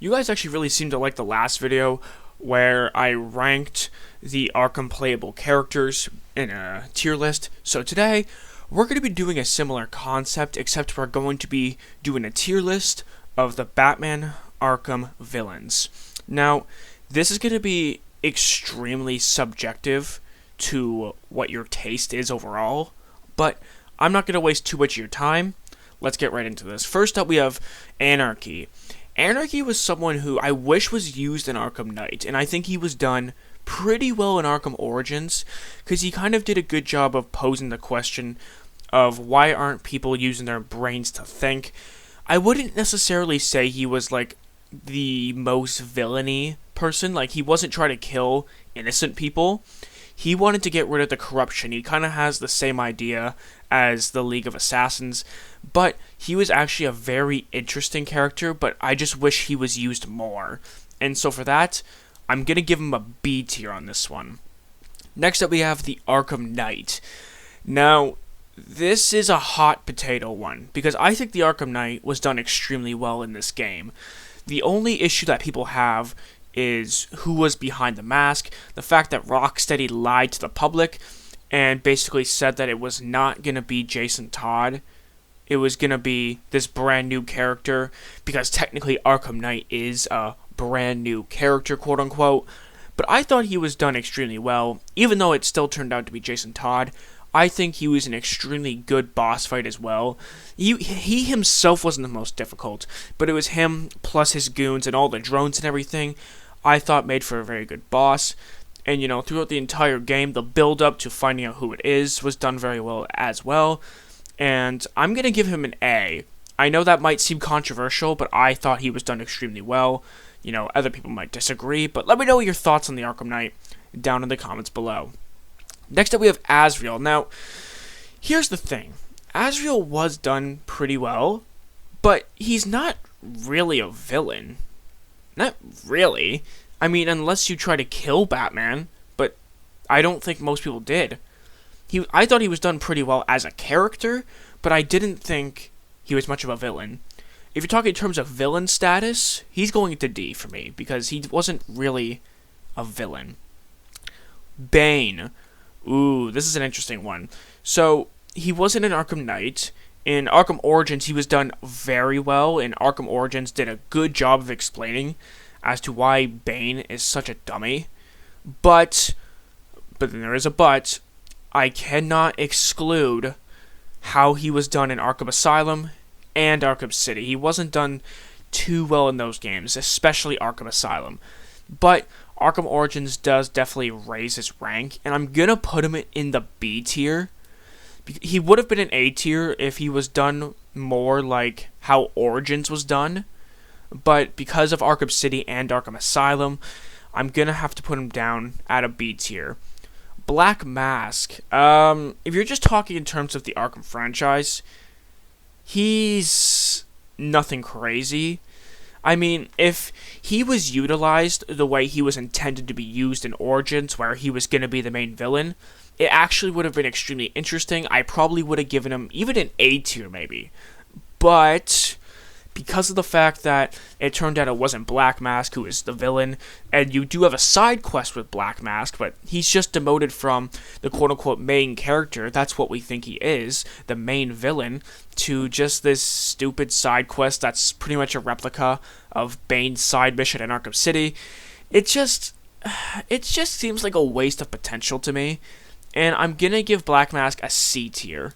You guys actually really seem to like the last video where I ranked the Arkham playable characters in a tier list. So today, we're going to be doing a similar concept, except we're going to be doing a tier list of the Batman Arkham villains. Now, this is going to be extremely subjective to what your taste is overall, but I'm not going to waste too much of your time. Let's get right into this. First up, we have Anarchy. Anarchy was someone who I wish was used in Arkham Knight, and I think he was done pretty well in Arkham Origins, because he kind of did a good job of posing the question of why aren't people using their brains to think. I wouldn't necessarily say he was like the most villainy person, like he wasn't trying to kill innocent people. He wanted to get rid of the corruption. He kind of has the same idea as the League of Assassins, but he was actually a very interesting character, but I just wish he was used more. And so for that, I'm going to give him a B tier on this one. Next up, we have the Arkham Knight. Now, this is a hot potato one, because I think the Arkham Knight was done extremely well in this game. The only issue that people have is who was behind the mask, the fact that Rocksteady lied to the public, and basically said that it was not going to be Jason Todd. It was going to be this brand new character, because technically Arkham Knight is a brand new character, quote unquote. But I thought he was done extremely well, even though it still turned out to be Jason Todd. I think he was an extremely good boss fight as well. He himself wasn't the most difficult, but it was him plus his goons and all the drones and everything I thought made for a very good boss. And, throughout the entire game, the build-up to finding out who it is was done very well as well. And I'm going to give him an A. I know that might seem controversial, but I thought he was done extremely well. Other people might disagree, but let me know your thoughts on the Arkham Knight down in the comments below. Next up, we have Azrael. Now, here's the thing. Azrael was done pretty well, but he's not really a villain. Not really. I mean, unless you try to kill Batman, but I don't think most people did. I thought he was done pretty well as a character, but I didn't think he was much of a villain. If you're talking in terms of villain status, he's going to D for me, because he wasn't really a villain. Bane. Ooh, this is an interesting one. So, he wasn't in Arkham Knight. In Arkham Origins, he was done very well, and Arkham Origins did a good job of explaining as to why Bane is such a dummy. But then there is a but, I cannot exclude how he was done in Arkham Asylum and Arkham City. He wasn't done too well in those games, especially Arkham Asylum. But Arkham Origins does definitely raise his rank, and I'm gonna put him in the B tier. He would have been an A tier if he was done more like how Origins was done, but because of Arkham City and Arkham Asylum, I'm gonna have to put him down at a B tier. Black Mask. If you're just talking in terms of the Arkham franchise, he's nothing crazy. I mean, if he was utilized the way he was intended to be used in Origins, where he was going to be the main villain, it actually would have been extremely interesting. I probably would have given him even an A tier, maybe. But because of the fact that it turned out it wasn't Black Mask who is the villain, and you do have a side quest with Black Mask, but he's just demoted from the quote-unquote main character, that's what we think he is, the main villain, to just this stupid side quest that's pretty much a replica of Bane's side mission in Arkham City. It just seems like a waste of potential to me, and I'm gonna give Black Mask a C tier.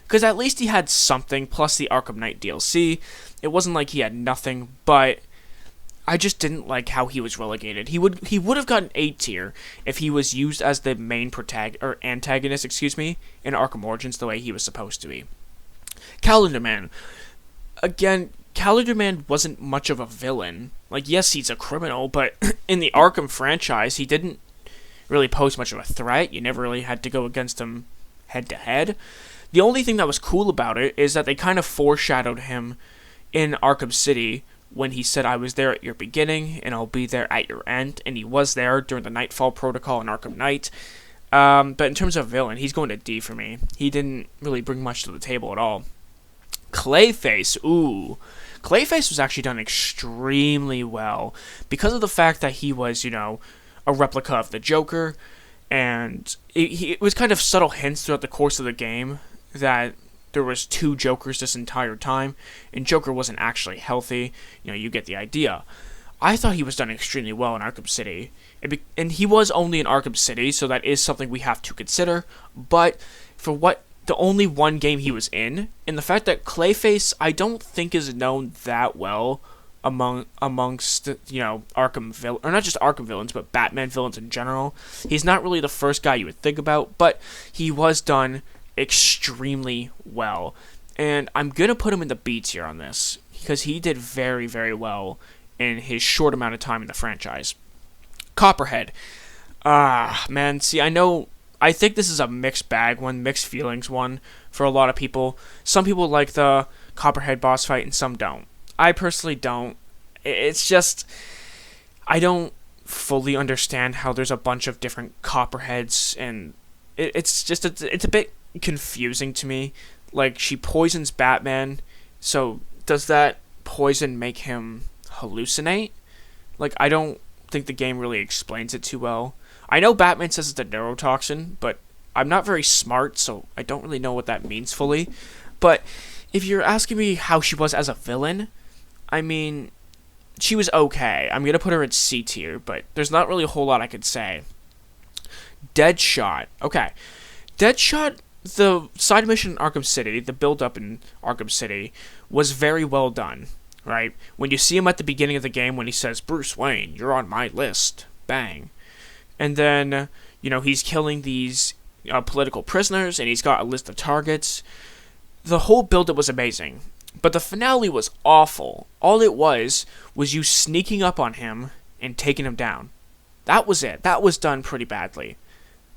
Because at least he had something, plus the Arkham Knight DLC. It wasn't like he had nothing, but I just didn't like how he was relegated. He would have gotten A tier if he was used as the main antagonist, in Arkham Origins the way he was supposed to be. Calendar Man. Again, Calendar Man wasn't much of a villain. Like, yes, he's a criminal, but in the Arkham franchise, he didn't really pose much of a threat. You never really had to go against him head to head. The only thing that was cool about it is that they kind of foreshadowed him in Arkham City when he said, I was there at your beginning, and I'll be there at your end, and he was there during the Nightfall Protocol in Arkham Knight. But in terms of villain, he's going to D for me. He didn't really bring much to the table at all. Clayface, ooh. Clayface was actually done extremely well because of the fact that he was, a replica of the Joker, and it was kind of subtle hints throughout the course of the game that there was two Jokers this entire time, and Joker wasn't actually healthy. You get the idea. I thought he was done extremely well in Arkham City, and he was only in Arkham City, so that is something we have to consider. But for the only one game he was in, and the fact that Clayface I don't think is known that well amongst Arkham villains, or not just Arkham villains, but Batman villains in general. He's not really the first guy you would think about, but he was done extremely well, and I'm gonna put him in the B tier on this because he did very, very well in his short amount of time in the franchise. Copperhead, man, see, I think this is a mixed bag one, mixed feelings one for a lot of people. Some people like the Copperhead boss fight and some don't. I personally don't. It's just, I don't fully understand how there's a bunch of different Copperheads, and it's a bit confusing to me. Like, she poisons Batman, so does that poison make him hallucinate? Like, I don't think the game really explains it too well. I know Batman says it's a neurotoxin, but I'm not very smart, so I don't really know what that means fully. But if you're asking me how she was as a villain, I mean, she was okay. I'm going to put her in C tier, but there's not really a whole lot I could say. Deadshot. Okay. Deadshot, the side mission in Arkham City, the build-up in Arkham City, was very well done, right? When you see him at the beginning of the game, when he says, "Bruce Wayne, you're on my list," bang. And then, he's killing these political prisoners, and he's got a list of targets. The whole build-up was amazing. But the finale was awful. All it was you sneaking up on him and taking him down. That was it. That was done pretty badly.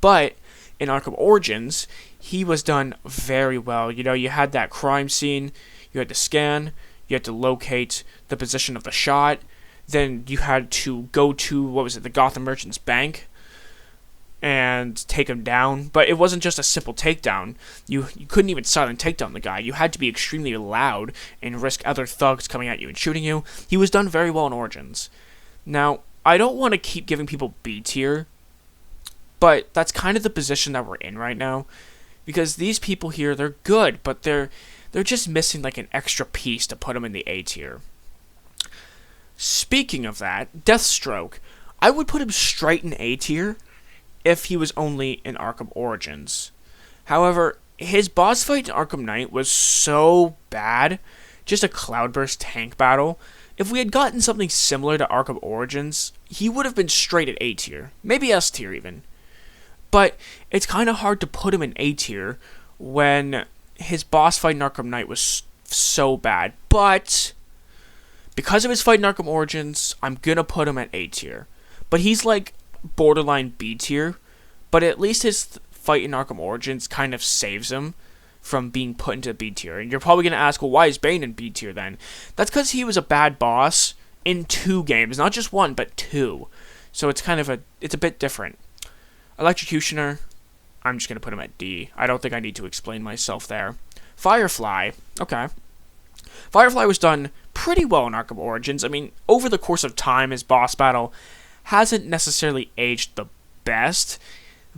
But in Arkham Origins, he was done very well. You had that crime scene, you had to scan, you had to locate the position of the shot, then you had to go to, the Gotham Merchants Bank, and take him down. But it wasn't just a simple takedown. You couldn't even silent takedown the guy. You had to be extremely loud and risk other thugs coming at you and shooting you. He was done very well in Origins. Now, I don't want to keep giving people B tier, but that's kind of the position that we're in right now. Because these people here, they're good, but they're just missing like an extra piece to put them in the A tier. Speaking of that, Deathstroke, I would put him straight in A tier if he was only in Arkham Origins. However, his boss fight in Arkham Knight was so bad, just a cloudburst tank battle. If we had gotten something similar to Arkham Origins, he would have been straight at A tier, maybe S tier even. But it's kind of hard to put him in A tier when his boss fight in Arkham Knight was so bad. But because of his fight in Arkham Origins, I'm gonna put him at A tier. But he's like borderline B tier, but at least his fight in Arkham Origins kind of saves him from being put into B tier. And you're probably going to ask, well, why is Bane in B tier then? That's because he was a bad boss in 2 games, not just 1, but 2. So it's a bit different. Electrocutioner, I'm just going to put him at D. I don't think I need to explain myself there. Firefly, okay. Firefly was done pretty well in Arkham Origins. I mean, over the course of time, his boss battle hasn't necessarily aged the best,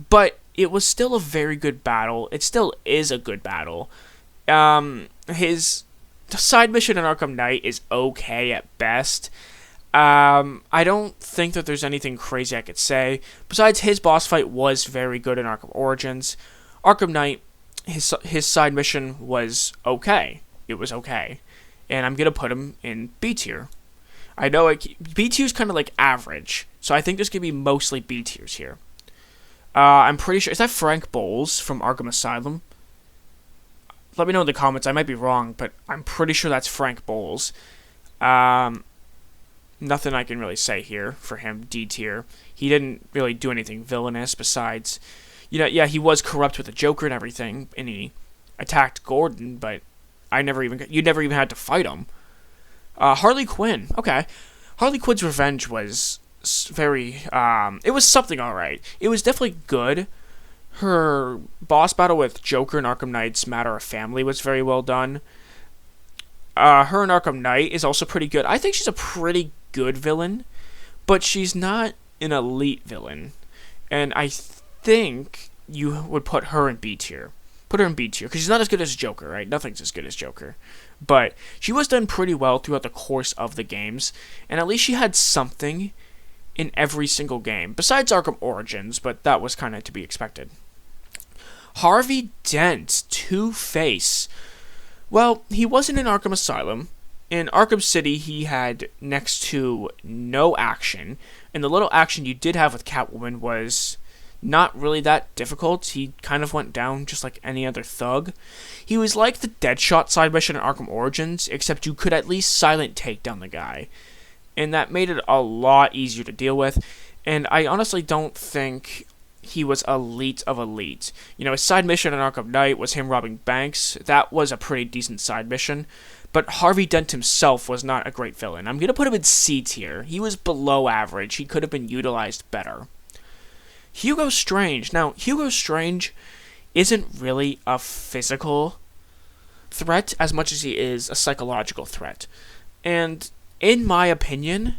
but it was still a very good battle. It still is a good battle. His side mission in Arkham Knight is okay at best. I don't think that there's anything crazy I could say. Besides, his boss fight was very good in Arkham Origins. Arkham Knight, his side mission was okay. It was okay. And I'm going to put him in B tier. I know B tier is kind of like average, so I think there's going to be mostly B tiers here. I'm pretty sure, is that Frank Bowles from Arkham Asylum? Let me know in the comments, I might be wrong, but I'm pretty sure that's Frank Bowles. Nothing I can really say here for him, D tier. He didn't really do anything villainous besides, he was corrupt with the Joker and everything, and he attacked Gordon, but you never even had to fight him. Harley Quinn. Okay. Harley Quinn's revenge was very, it was something alright. It was definitely good. Her boss battle with Joker in Arkham Knight's Matter of Family was very well done. Her in Arkham Knight is also pretty good. I think she's a pretty good villain, but she's not an elite villain. And I think you would put her in B tier. Put her in B tier, because she's not as good as Joker, right? Nothing's as good as Joker. But she was done pretty well throughout the course of the games, and at least she had something in every single game, besides Arkham Origins, but that was kind of to be expected. Harvey Dent, Two-Face. Well, he wasn't in Arkham Asylum. In Arkham City, he had next to no action, and the little action you did have with Catwoman was not really that difficult. He kind of went down just like any other thug. He was like the Deadshot side mission in Arkham Origins, except you could at least silent take down the guy, and that made it a lot easier to deal with, and I honestly don't think he was elite of elite. You know, his side mission in Arkham Knight was him robbing banks. That was a pretty decent side mission, but Harvey Dent himself was not a great villain. I'm going to put him in C tier. He was below average. He could have been utilized better. Hugo Strange. Now, Hugo Strange isn't really a physical threat as much as he is a psychological threat. And in my opinion,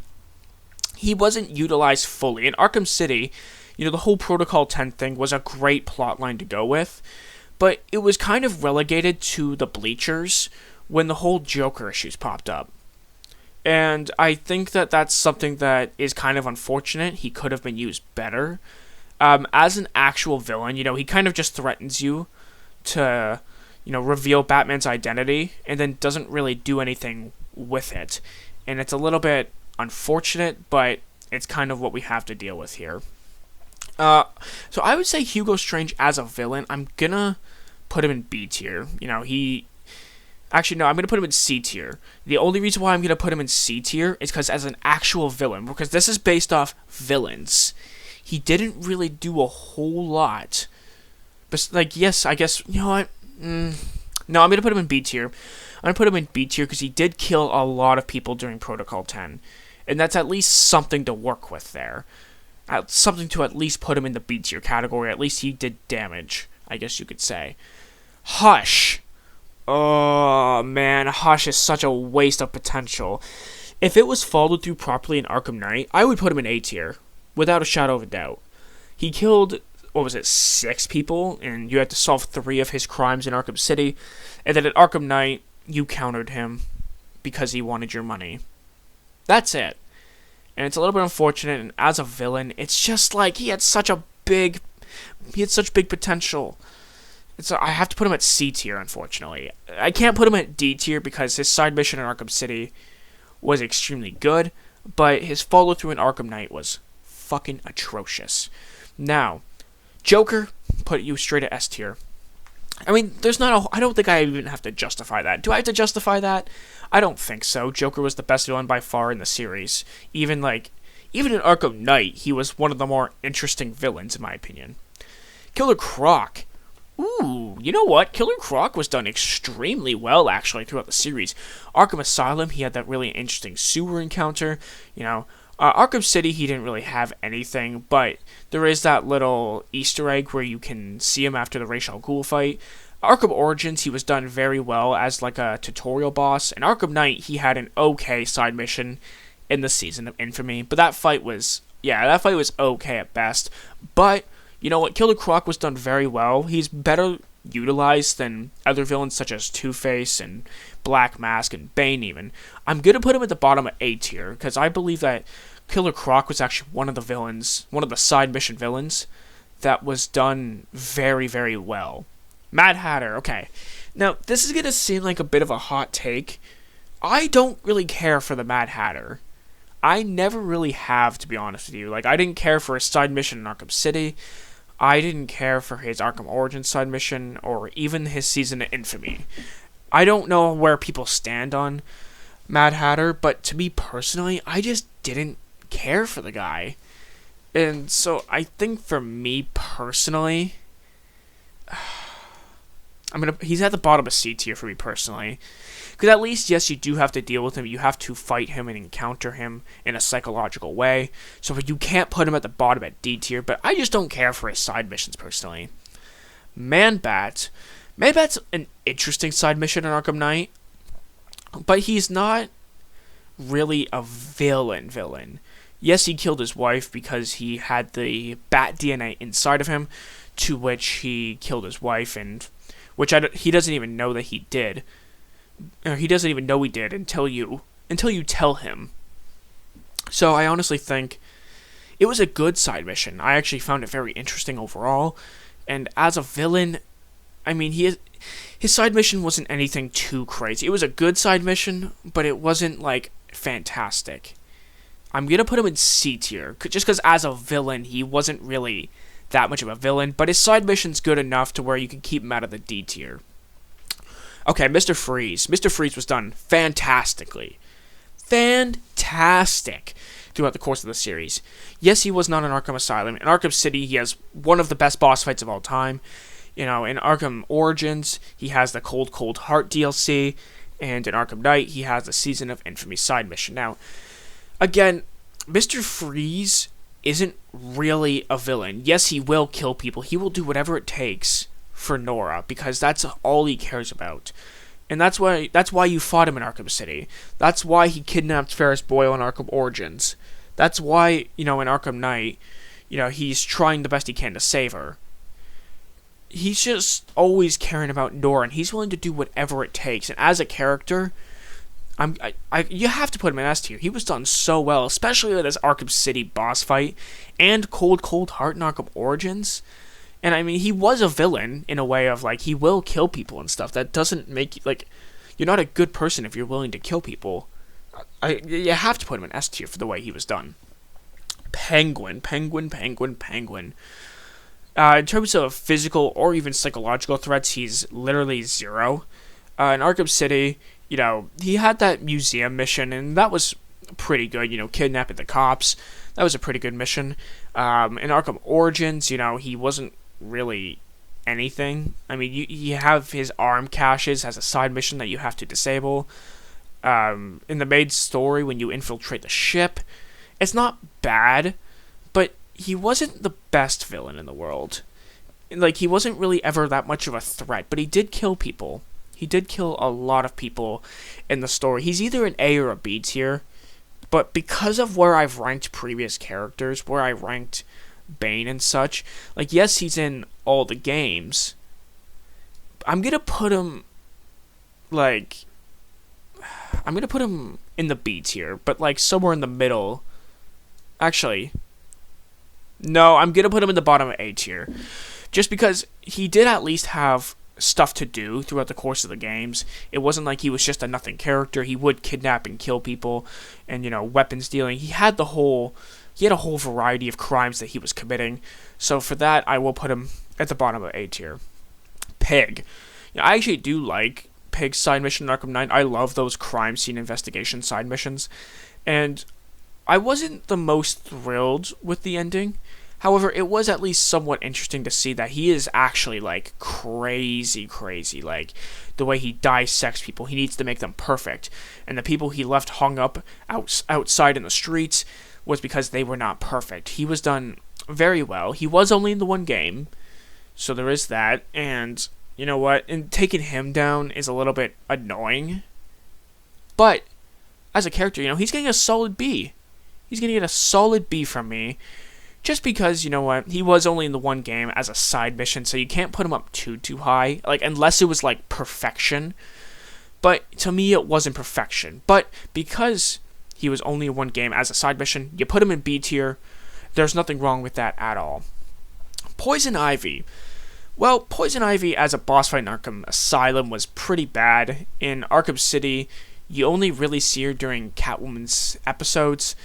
he wasn't utilized fully. In Arkham City, you know, the whole Protocol 10 thing was a great plotline to go with, but it was kind of relegated to the bleachers when the whole Joker issues popped up. And I think that that's something that is kind of unfortunate. He could have been used better. As an actual villain, you know, he kind of just threatens you to, you know, reveal Batman's identity and then doesn't really do anything with it. And it's a little bit unfortunate, but it's kind of what we have to deal with here. So I would say Hugo Strange as a villain, I'm gonna put him in B tier. You know, actually, no, I'm gonna put him in C tier. The only reason why I'm gonna put him in C tier is because as an actual villain, because this is based off villains, he didn't really do a whole lot. But, like, yes, I guess, you know what? No, I'm gonna put him in B tier. I'm gonna put him in B tier because he did kill a lot of people during Protocol 10. And that's at least something to work with there. Something to at least put him in the B tier category. At least he did damage, I guess you could say. Hush. Oh, man, Hush is such a waste of potential. If it was followed through properly in Arkham Knight, I would put him in A tier, without a shadow of a doubt. He killed, 6 people, and you had to solve 3 of his crimes in Arkham City, and then at Arkham Knight, you countered him because he wanted your money. That's it. And it's a little bit unfortunate, and as a villain, it's just like he had such big potential. I have to put him at C tier, unfortunately. I can't put him at D tier because his side mission in Arkham City was extremely good, but his follow-through in Arkham Knight was fucking atrocious. Now, Joker, put you straight at S tier. I mean, I don't think I even have to justify that. Do I have to justify that? I don't think so. Joker was the best villain by far in the series. Even in Arkham Knight, he was one of the more interesting villains, in my opinion. Killer Croc. Ooh, you know what? Killer Croc was done extremely well, actually, throughout the series. Arkham Asylum, he had that really interesting sewer encounter. You know, Arkham City, he didn't really have anything, but there is that little Easter egg where you can see him after the Ra's al Ghul fight. Arkham Origins, he was done very well as like a tutorial boss. And Arkham Knight, he had an okay side mission in the Season of Infamy, but that fight was okay at best. But you know what? Killer Croc was done very well. He's better utilized than other villains such as Two-Face and Black Mask and Bane even. I'm going to put him at the bottom of A tier because I believe that Killer Croc was actually one of the side mission villains that was done very, very well. Mad Hatter, okay. Now, this is going to seem like a bit of a hot take. I don't really care for the Mad Hatter. I never really have, to be honest with you. Like, I didn't care for his side mission in Arkham City. I didn't care for his Arkham Origins side mission, or even his Season of Infamy. I don't know where people stand on Mad Hatter, but to me personally, I just didn't care for the guy. And so I think for me personally, he's at the bottom of C tier for me personally. Because at least, yes, you do have to deal with him. You have to fight him and encounter him in a psychological way. So you can't put him at the bottom at D tier. But I just don't care for his side missions personally. Man-Bat. Man-Bat's an interesting side mission in Arkham Knight. but he's not really a villain. Yes, he killed his wife because he had the bat DNA inside of him, to which he killed his wife, and he doesn't even know that he did. Or he doesn't even know he did until you tell him. So I honestly think it was a good side mission. I actually found it very interesting overall. And as a villain, I mean, his side mission wasn't anything too crazy. It was a good side mission, but it wasn't, like, fantastic. I'm going to put him in C tier, just because as a villain, he wasn't really that much of a villain, but his side mission's good enough to where you can keep him out of the D tier. Okay, Mr. Freeze. Mr. Freeze was done fantastically. Fantastic throughout the course of the series. Yes, he was not in Arkham Asylum. In Arkham City, he has one of the best boss fights of all time. You know, in Arkham Origins, he has the Cold Cold Heart DLC, and in Arkham Knight, he has the Season of Infamy side mission. Now, again, Mr. Freeze isn't really a villain. Yes, he will kill people. He will do whatever it takes for Nora, because that's all he cares about. And that's why you fought him in Arkham City. That's why he kidnapped Ferris Boyle in Arkham Origins. That's why, in Arkham Knight, he's trying the best he can to save her. He's just always caring about Nora, and he's willing to do whatever it takes. And as a character, you have to put him in S tier. He was done so well, especially with this Arkham City boss fight and Cold Cold Heart in Arkham Origins. And I mean, he was a villain in a way of, like, he will kill people and stuff. That doesn't make you, like, you're not a good person if you're willing to kill people. You have to put him in S tier for the way he was done. Penguin. In terms of physical or even psychological threats, he's literally zero. In Arkham City, he had that museum mission, and that was pretty good, kidnapping the cops. That was a pretty good mission. In Arkham Origins, he wasn't really anything. I mean, you have his arm caches as a side mission that you have to disable. In the main story, when you infiltrate the ship, it's not bad, but he wasn't the best villain in the world. Like, he wasn't really ever that much of a threat, but he did kill people. He did kill a lot of people in the story. He's either an A or a B tier, but because of where I've ranked previous characters, where I ranked Bane and such, like, yes, he's in all the games. I'm gonna put him in the B tier, but, like, somewhere in the middle. Actually, no, I'm gonna put him in the bottom of A tier, just because he did at least have stuff to do throughout the course of the games. It wasn't like he was just a nothing character. He would kidnap and kill people, and weapons dealing. He had a whole variety of crimes that he was committing. So for that, I will put him at the bottom of A tier. Pig. I actually do like Pig's side mission in Arkham Knight. I love those crime scene investigation side missions, and I wasn't the most thrilled with the ending. However, it was at least somewhat interesting to see that he is actually, like, crazy. Like, the way he dissects people, he needs to make them perfect. And the people he left hung up outside in the streets was because they were not perfect. He was done very well. He was only in the one game, so there is that. And, you know what? And taking him down is a little bit annoying. But, as a character, he's getting a solid B. He's going to get a solid B from me. Just because, he was only in the one game as a side mission, so you can't put him up too high, like, unless it was, like, perfection. But to me, it wasn't perfection. But because he was only in one game as a side mission, you put him in B tier. There's nothing wrong with that at all. Poison Ivy. Well, Poison Ivy as a boss fight in Arkham Asylum was pretty bad. In Arkham City, you only really see her during Catwoman's episodes,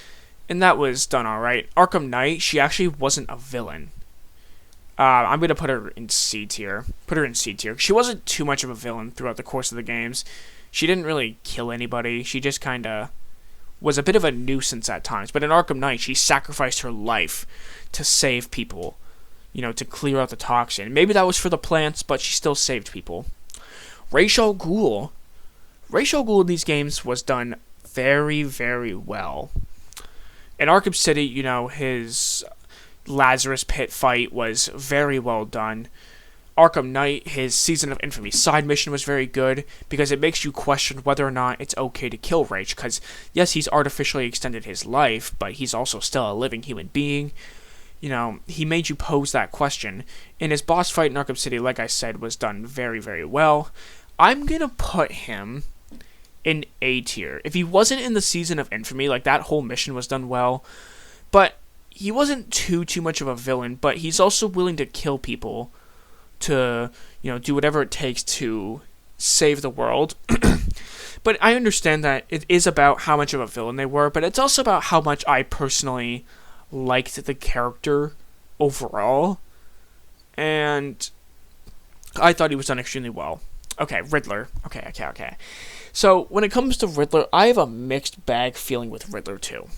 and that was done alright. Arkham Knight, she actually wasn't a villain. I'm going to put her in C tier. She wasn't too much of a villain throughout the course of the games. She didn't really kill anybody. She just kind of was a bit of a nuisance at times. But in Arkham Knight, she sacrificed her life to save people. To clear out the toxin. Maybe that was for the plants, but she still saved people. Ra's al Ghul. Ra's al Ghul in these games was done very, very well. In Arkham City, his Lazarus Pit fight was very well done. Arkham Knight, his Season of Infamy side mission was very good because it makes you question whether or not it's okay to kill Rage. Because, yes, he's artificially extended his life, but he's also still a living human being. You know, he made you pose that question. And his boss fight in Arkham City, like I said, was done very, very well. I'm going to put him in A tier. If he wasn't in the Season of Infamy, like, that whole mission was done well. But he wasn't too much of a villain, but he's also willing to kill people to, do whatever it takes to save the world. But I understand that it is about how much of a villain they were, but it's also about how much I personally liked the character overall. And I thought he was done extremely well. Okay, Riddler. Okay. So, when it comes to Riddler, I have a mixed bag feeling with Riddler too.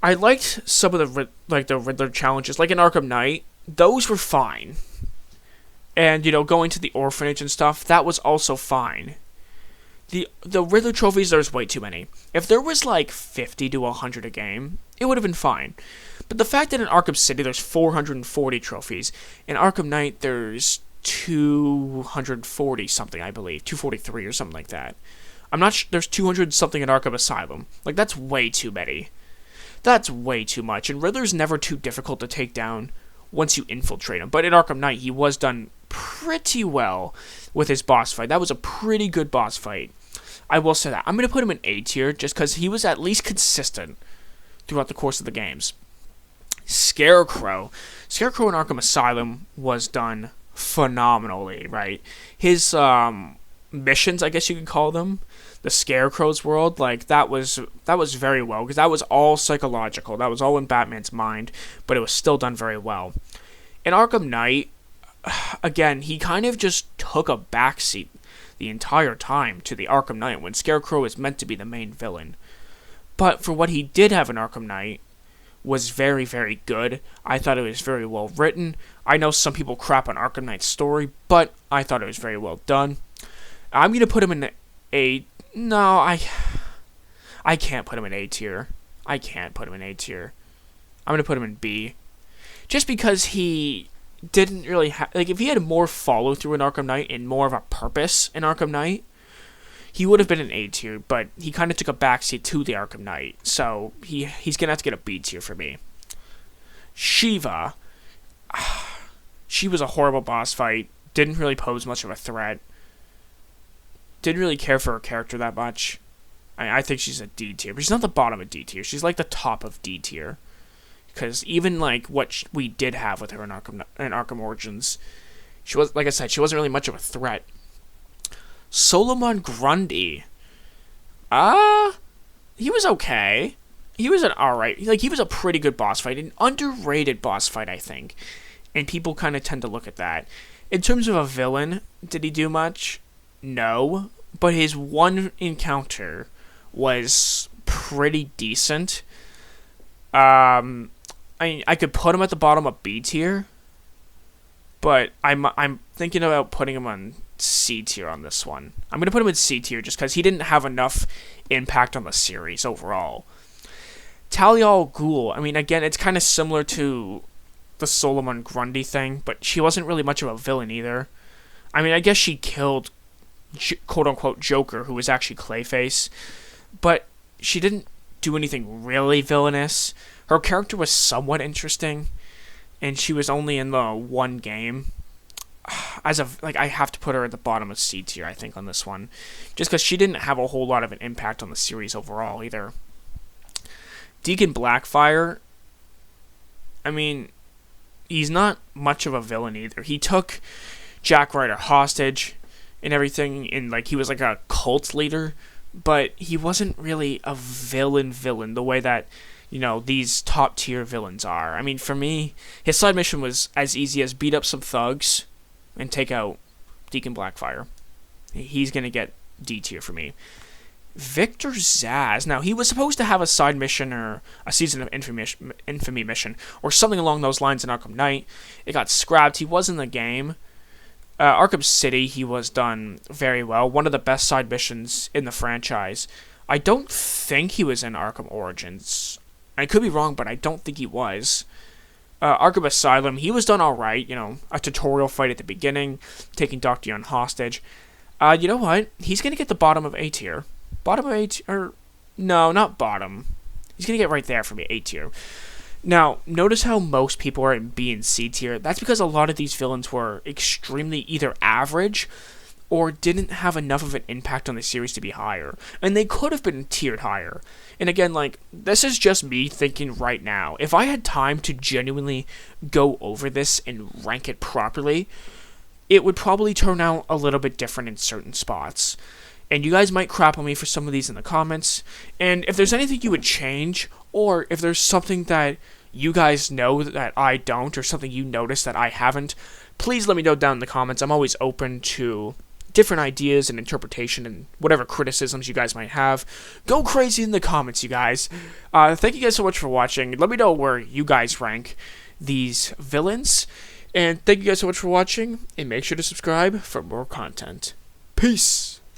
I liked some of the Riddler challenges, like in Arkham Knight. Those were fine. And, going to the orphanage and stuff, that was also fine. The Riddler trophies, there's way too many. If there was like 50 to 100 a game, it would have been fine. But the fact that in Arkham City there's 440 trophies, in Arkham Knight there's 240 something, I believe. 243 or something like that. I'm not sure, there's 200 something in Arkham Asylum. Like, that's way too many. That's way too much. And Riddler's never too difficult to take down once you infiltrate him. But in Arkham Knight, he was done pretty well with his boss fight. That was a pretty good boss fight. I will say that. I'm going to put him in A tier just because he was at least consistent throughout the course of the games. Scarecrow in Arkham Asylum was done phenomenally, right? His missions, I guess you could call them, the Scarecrow's world, like, that was very well, because that was all psychological. That was all in Batman's mind, but it was still done very well. In Arkham Knight, again, he kind of just took a backseat the entire time to the Arkham Knight when Scarecrow is meant to be the main villain. But for what he did have in Arkham Knight was very, very good. I thought it was very well written. I know some people crap on Arkham Knight's story, but I thought it was very well done. I'm going to put him in A. No, I can't put him in A tier. I'm going to put him in B. Just because he didn't really have... Like, if he had more follow-through in Arkham Knight and more of a purpose in Arkham Knight, he would have been an A tier, but he kind of took a backseat to the Arkham Knight, so he's going to have to get a B tier for me. Shiva. She was a horrible boss fight. Didn't really pose much of a threat. Didn't really care for her character that much. I think she's a D tier, but she's not the bottom of D tier. She's like the top of D tier. Because even like what we did have with her in Arkham Origins, she was, like I said, she wasn't really much of a threat. Solomon Grundy. He was okay. He was an alright, like, he was a pretty good boss fight, an underrated boss fight, I think. And people kind of tend to look at that. In terms of a villain, did he do much? No. But his one encounter was pretty decent. I could put him at the bottom of B tier, but I'm thinking about putting him on C tier on this one. I'm going to put him in C tier just because he didn't have enough impact on the series overall. Talia al Ghul, I mean, again, it's kind of similar to the Solomon Grundy thing, but she wasn't really much of a villain either. I mean, I guess she killed quote-unquote Joker, who was actually Clayface, but she didn't do anything really villainous. Her character was somewhat interesting, and she was only in the one game. I have to put her at the bottom of C tier, I think, on this one, just because she didn't have a whole lot of an impact on the series overall either. Deacon Blackfire, I mean, he's not much of a villain either. He took Jack Ryder hostage and everything, and like he was like a cult leader, but he wasn't really a villain the way that, you know, these top tier villains are. I mean, for me, his side mission was as easy as beat up some thugs and take out Deacon Blackfire. He's gonna get D tier for me. Victor Zsasz. Now, he was supposed to have a side mission or a Season of Infamy mission or something along those lines in Arkham Knight. It got scrapped. He was in the game. Arkham City, he was done very well. One of the best side missions in the franchise. I don't think he was in Arkham Origins. I could be wrong, but I don't think he was. Arkham Asylum, he was done alright, a tutorial fight at the beginning, taking Dr. Young hostage. You know what? He's going to get the bottom of A tier. Bottom of A tier? No, not bottom. He's going to get right there for me, A tier. Now, notice how most people are in B and C tier. That's because a lot of these villains were extremely either average or didn't have enough of an impact on the series to be higher. And they could have been tiered higher. And again, this is just me thinking right now. If I had time to genuinely go over this and rank it properly, it would probably turn out a little bit different in certain spots. And you guys might crap on me for some of these in the comments. And if there's anything you would change, or if there's something that you guys know that I don't, or something you notice that I haven't, please let me know down in the comments. I'm always open to different ideas and interpretation and whatever criticisms you guys might have. Go crazy in the comments, you guys. Thank you guys so much for watching. Let me know where you guys rank these villains. And thank you guys so much for watching, and make sure to subscribe for more content. Peace!